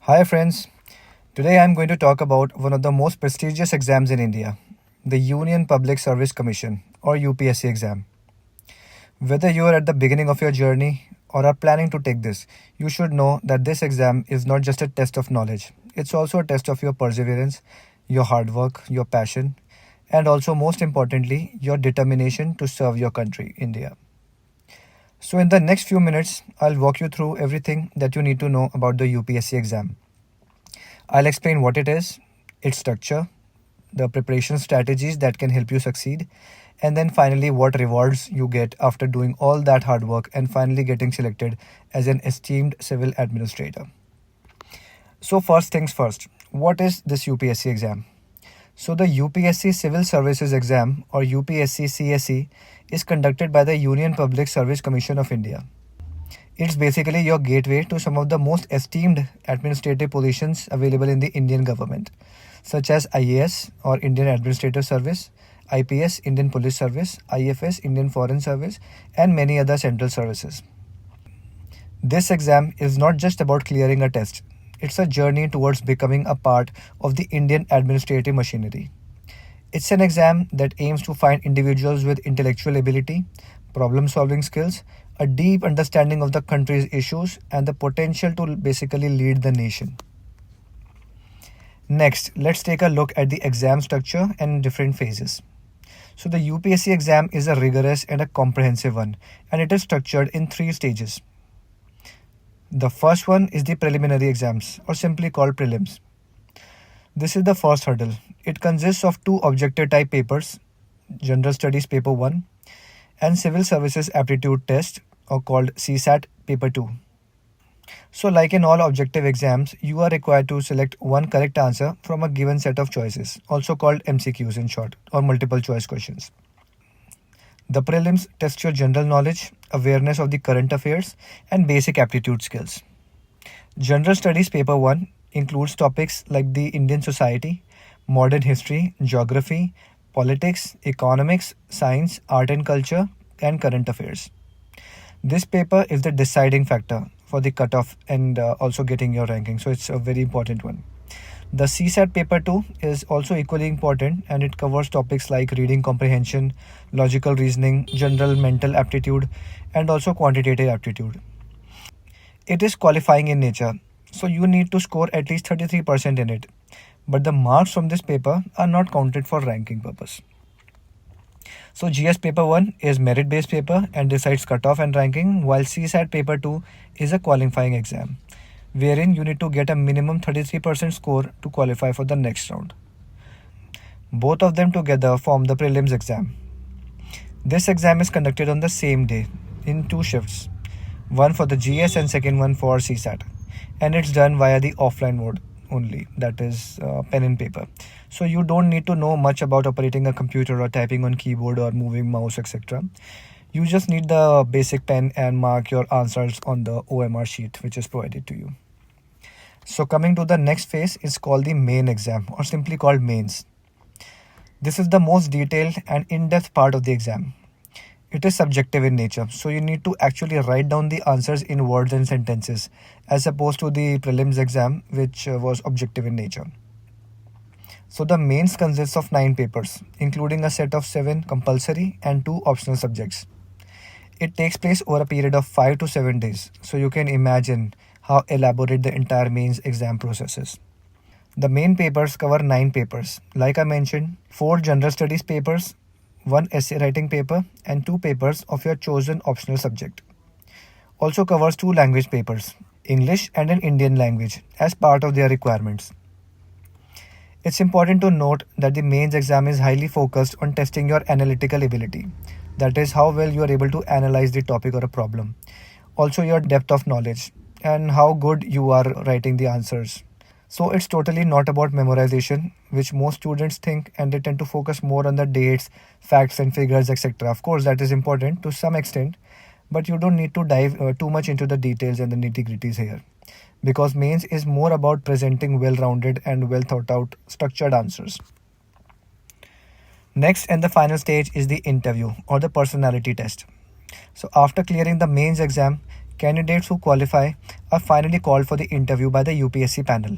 Hi friends, today I am going to talk about one of the most prestigious exams in India, the Union Public Service Commission or UPSC exam. Whether you are at the beginning of your journey or are planning to take this, you should know that this exam is not just a test of knowledge. It's also a test of your perseverance, your hard work, your passion, and also most importantly, your determination to serve your country, India. So in the next few minutes, I'll walk you through everything that you need to know about the UPSC exam. I'll explain what it is, its structure, the preparation strategies that can help you succeed, and then finally what rewards you get after doing all that hard work and finally getting selected as an esteemed civil administrator. So, first things first, what is this UPSC exam? So, the UPSC Civil Services Exam or UPSC CSE is conducted by the Union Public Service Commission of India. It's basically your gateway to some of the most esteemed administrative positions available in the Indian government, such as IAS or Indian Administrative Service, IPS, Indian Police Service, IFS, Indian Foreign Service, and many other central services. This exam is not just about clearing a test, it's a journey towards becoming a part of the Indian administrative machinery. It's an exam that aims to find individuals with intellectual ability, problem solving skills, a deep understanding of the country's issues, and the potential to basically lead the nation. Next, let's take a look at the exam structure and different phases. So, the UPSC exam is a rigorous and a comprehensive one, and it is structured in three stages. The first one is the preliminary exams, or simply called prelims. This is the first hurdle. It consists of two objective type papers, General Studies Paper 1 and Civil Services Aptitude Test or called CSAT Paper 2. So like in all objective exams, you are required to select one correct answer from a given set of choices, also called MCQs in short, or multiple choice questions. The prelims test your general knowledge, awareness of the current affairs, and basic aptitude skills. General Studies Paper 1 includes topics like the Indian society, modern history, geography, politics, economics, science, art and culture, and current affairs. This paper is the deciding factor for the cutoff and also getting your ranking, so it's a very important one. The CSAT paper 2 is also equally important and it covers topics like reading comprehension, logical reasoning, general mental aptitude, and also quantitative aptitude. It is qualifying in nature, so you need to score at least 33% in it. But the marks from this paper are not counted for ranking purpose. So GS paper 1 is merit based paper and decides cutoff and ranking, while CSAT paper 2 is a qualifying exam, wherein you need to get a minimum 33% score to qualify for the next round. Both of them together form the prelims exam. This exam is conducted on the same day in two shifts, one for the GS and second one for CSAT, and it's done via the offline mode only, that is pen and paper. So you don't need to know much about operating a computer or typing on keyboard or moving mouse, etc. You just need the basic pen and mark your answers on the OMR sheet which is provided to you. So coming to the next phase is called the main exam or simply called mains. This is the most detailed and in-depth part of the exam. It is subjective in nature, so you need to actually write down the answers in words and sentences as opposed to the prelims exam which was objective in nature. So the mains consists of 9 papers, including a set of 7 compulsory and 2 optional subjects. It takes place over a period of 5 to 7 days, so you can imagine how elaborate the entire mains exam process is. The main papers cover 9 papers. Like I mentioned, 4 general studies papers, 1 essay writing paper, and 2 papers of your chosen optional subject. Also covers 2 language papers, English and an Indian language, as part of their requirements. It's important to note that the mains exam is highly focused on testing your analytical ability. That is, how well you are able to analyze the topic or a problem. Also, your depth of knowledge and how good you are writing the answers. So it's totally not about memorization, which most students think, and they tend to focus more on the dates, facts and figures, etc. Of course, that is important to some extent, but you don't need to dive too much into the details and the nitty-gritties here, because mains is more about presenting well-rounded and well-thought-out structured answers. Next and the final stage is the interview or the personality test. So after clearing the mains exam, Candidates who qualify are finally called for the interview by the UPSC panel.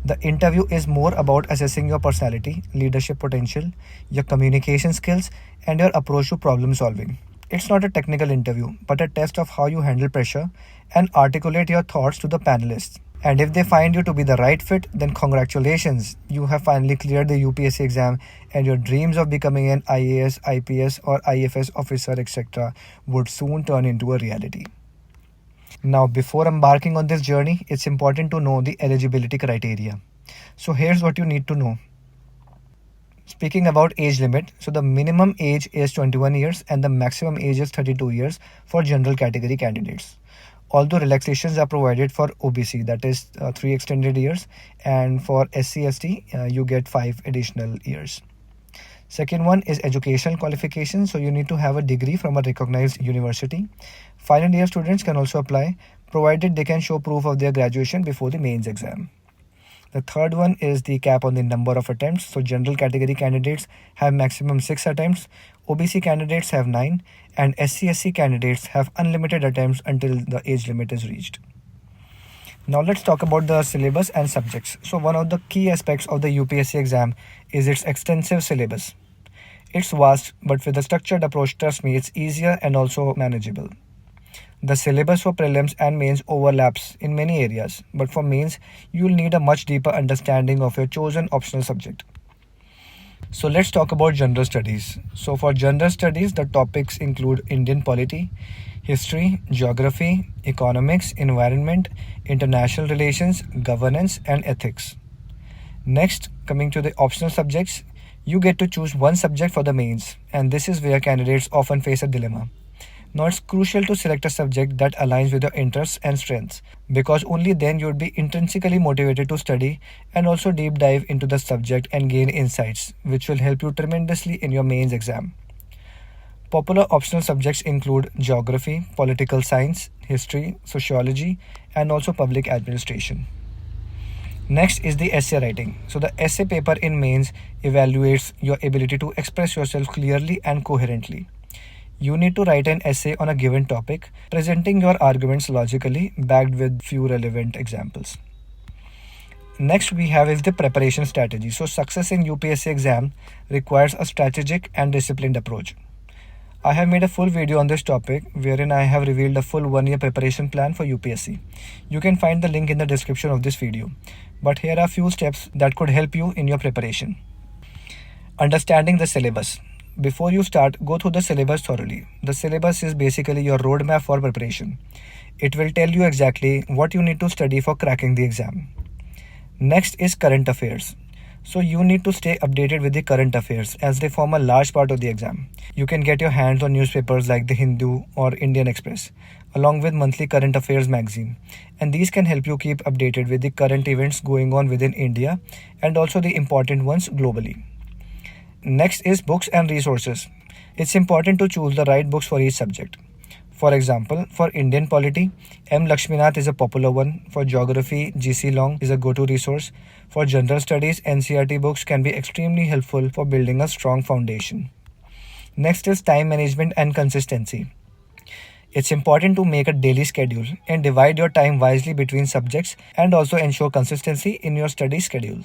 The interview is more about assessing your personality, leadership potential, your communication skills, and your approach to problem solving. It's not a technical interview, but a test of how you handle pressure and articulate your thoughts to the panelists. And if they find you to be the right fit, then congratulations, you have finally cleared the UPSC exam, and your dreams of becoming an IAS, IPS, or IFS officer, etc., would soon turn into a reality. Now, before embarking on this journey, it's important to know the eligibility criteria. So, here's what you need to know. Speaking about age limit, so the minimum age is 21 years and the maximum age is 32 years for general category candidates. Although relaxations are provided for OBC, that is 3 extended years, and for SC/ST, you get 5 additional years. Second one is educational qualification. So you need to have a degree from a recognized university. Final year students can also apply, provided they can show proof of their graduation before the mains exam. The third one is the cap on the number of attempts. So general category candidates have maximum 6 attempts, OBC candidates have 9, and SC/SC candidates have unlimited attempts until the age limit is reached. Now let's talk about the syllabus and subjects. So one of the key aspects of the UPSC exam is its extensive syllabus. It's vast, but with a structured approach, trust me, it's easier and also manageable. The syllabus for prelims and mains overlaps in many areas, but for mains, you'll need a much deeper understanding of your chosen optional subject. So let's talk about general studies. So for general studies, the topics include Indian polity, history, geography, economics, environment, international relations, governance, and ethics. Next, coming to the optional subjects, you get to choose one subject for the mains, and this is where candidates often face a dilemma. Now, it's crucial to select a subject that aligns with your interests and strengths, because only then you would be intrinsically motivated to study and also deep dive into the subject and gain insights, which will help you tremendously in your mains exam. Popular optional subjects include geography, political science, history, sociology, and also public administration. Next is the essay writing. So the essay paper in mains evaluates your ability to express yourself clearly and coherently. You need to write an essay on a given topic, presenting your arguments logically, backed with few relevant examples. Next we have is the preparation strategy. So success in UPSC exam requires a strategic and disciplined approach. I have made a full video on this topic wherein I have revealed a full 1-year preparation plan for UPSC. You can find the link in the description of this video. But here are a few steps that could help you in your preparation. Understanding the syllabus. Before you start, go through the syllabus thoroughly. The syllabus is basically your roadmap for preparation. It will tell you exactly what you need to study for cracking the exam. Next is current affairs. So you need to stay updated with the current affairs as they form a large part of the exam. You can get your hands on newspapers like The Hindu or Indian Express, along with monthly current affairs magazine. And these can help you keep updated with the current events going on within India and also the important ones globally. Next is books and resources. It's important to choose the right books for each subject. For example, for Indian polity, M. Lakshminath is a popular one. For geography, G.C. Long is a go-to resource. For general studies, NCERT books can be extremely helpful for building a strong foundation. Next is time management and consistency. It's important to make a daily schedule and divide your time wisely between subjects and also ensure consistency in your study schedule.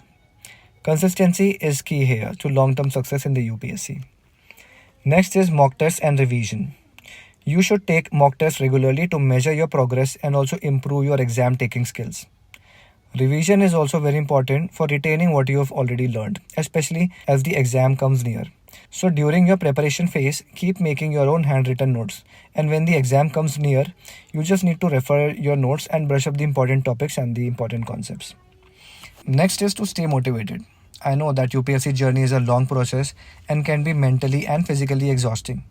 Consistency is key here to long-term success in the UPSC. Next is mock tests and revision. You should take mock tests regularly to measure your progress and also improve your exam taking skills. Revision is also very important for retaining what you have already learned, especially as the exam comes near. So during your preparation phase, keep making your own handwritten notes. And when the exam comes near, you just need to refer your notes and brush up the important topics and the important concepts. Next is to stay motivated. I know that UPSC journey is a long process and can be mentally and physically exhausting.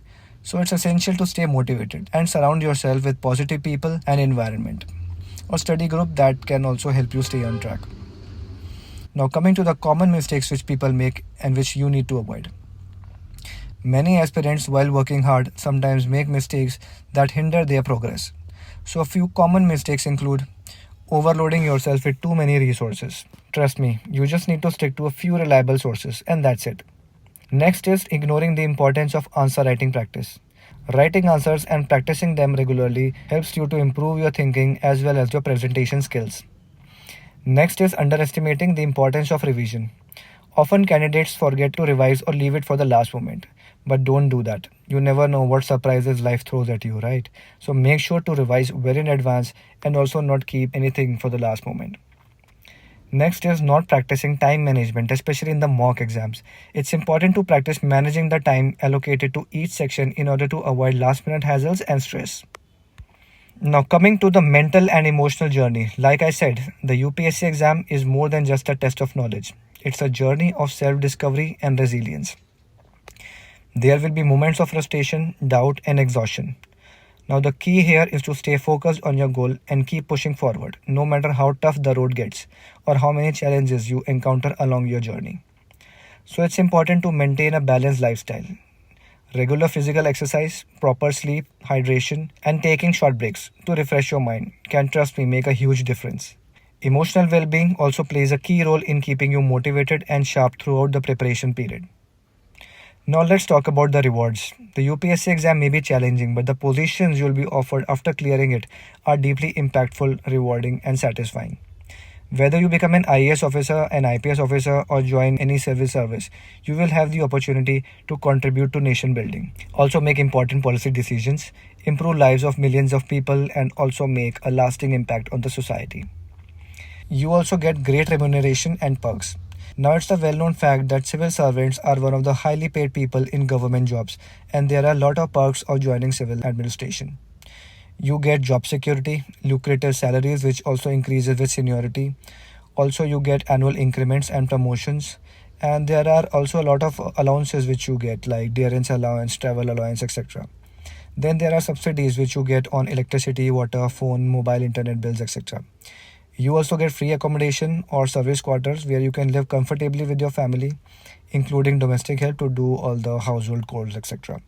So it's essential to stay motivated and surround yourself with positive people and environment, or study group that can also help you stay on track. Now coming to the common mistakes which people make and which you need to avoid. Many aspirants while working hard sometimes make mistakes that hinder their progress. So a few common mistakes include overloading yourself with too many resources. Trust me, you just need to stick to a few reliable sources and that's it. Next is ignoring the importance of answer writing practice. Writing answers and practicing them regularly helps you to improve your thinking as well as your presentation skills. Next is underestimating the importance of revision. Often candidates forget to revise or leave it for the last moment. But don't do that. You never know what surprises life throws at you, right? So make sure to revise well in advance and also not keep anything for the last moment. Next is not practicing time management, especially in the mock exams. It's important to practice managing the time allocated to each section in order to avoid last minute hassles and stress. Now, coming to the mental and emotional journey, like I said, the UPSC exam is more than just a test of knowledge. It's a journey of self discovery and resilience. There will be moments of frustration, doubt, and exhaustion. Now, the key here is to stay focused on your goal and keep pushing forward, no matter how tough the road gets or how many challenges you encounter along your journey. So, it's important to maintain a balanced lifestyle. Regular physical exercise, proper sleep, hydration, and taking short breaks to refresh your mind can, trust me, make a huge difference. Emotional well being also plays a key role in keeping you motivated and sharp throughout the preparation period. Now let's talk about the rewards. The UPSC exam may be challenging, but the positions you'll be offered after clearing it are deeply impactful, rewarding, and satisfying. Whether you become an IAS officer, an IPS officer, or join any civil service, you will have the opportunity to contribute to nation building, also make important policy decisions, improve lives of millions of people, and also make a lasting impact on the society. You also get great remuneration and perks. Now, it's a well known fact that civil servants are one of the highly paid people in government jobs, and there are a lot of perks of joining civil administration. You get job security, lucrative salaries, which also increases with seniority. Also, you get annual increments and promotions. And there are also a lot of allowances which you get, like dearance allowance, travel allowance, etc. Then there are subsidies which you get on electricity, water, phone, mobile internet bills, etc. You also get free accommodation or service quarters where you can live comfortably with your family, including domestic help to do all the household chores, etc.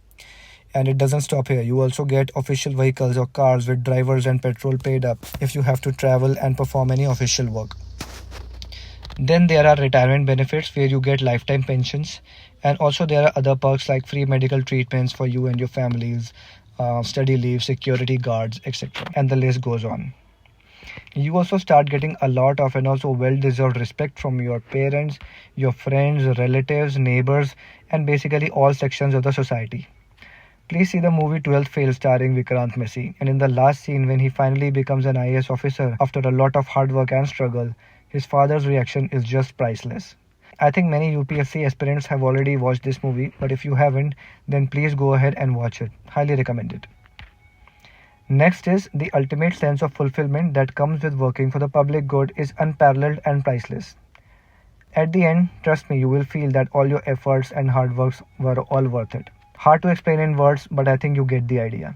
And it doesn't stop here. You also get official vehicles or cars with drivers and petrol paid up if you have to travel and perform any official work. Then there are retirement benefits where you get lifetime pensions, and also there are other perks like free medical treatments for you and your families, study leave, security guards, etc. And the list goes on. You also start getting a lot of and also well deserved respect from your parents, your friends, relatives, neighbors, and basically all sections of the society. Please see the movie 12th Fail starring Vikrant Messi, and in the last scene when he finally becomes an IAS officer after a lot of hard work and struggle, his father's reaction is just priceless. I think many UPSC aspirants have already watched this movie, but if you haven't, then please go ahead and watch it. Highly recommend it. Next is the ultimate sense of fulfillment that comes with working for the public good is unparalleled and priceless. At the end, trust me, you will feel that all your efforts and hard works were all worth it. Hard to explain in words, but I think you get the idea.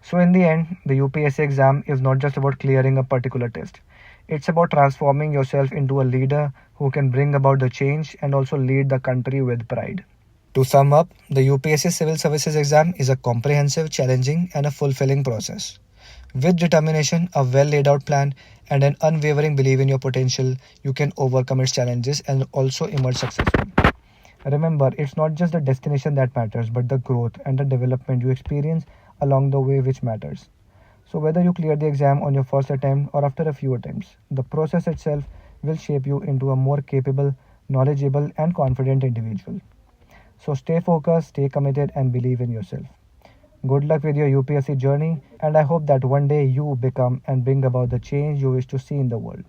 So in the end, the UPSC exam is not just about clearing a particular test. It's about transforming yourself into a leader who can bring about the change and also lead the country with pride. To sum up, the UPSC Civil Services Exam is a comprehensive, challenging, and a fulfilling process. With determination, a well laid out plan, and an unwavering belief in your potential, you can overcome its challenges and also emerge successful. Remember, it's not just the destination that matters, but the growth and the development you experience along the way which matters. So, whether you clear the exam on your first attempt or after a few attempts, the process itself will shape you into a more capable, knowledgeable, and confident individual. So stay focused, stay committed, and believe in yourself. Good luck with your UPSC journey, and I hope that one day you become and bring about the change you wish to see in the world.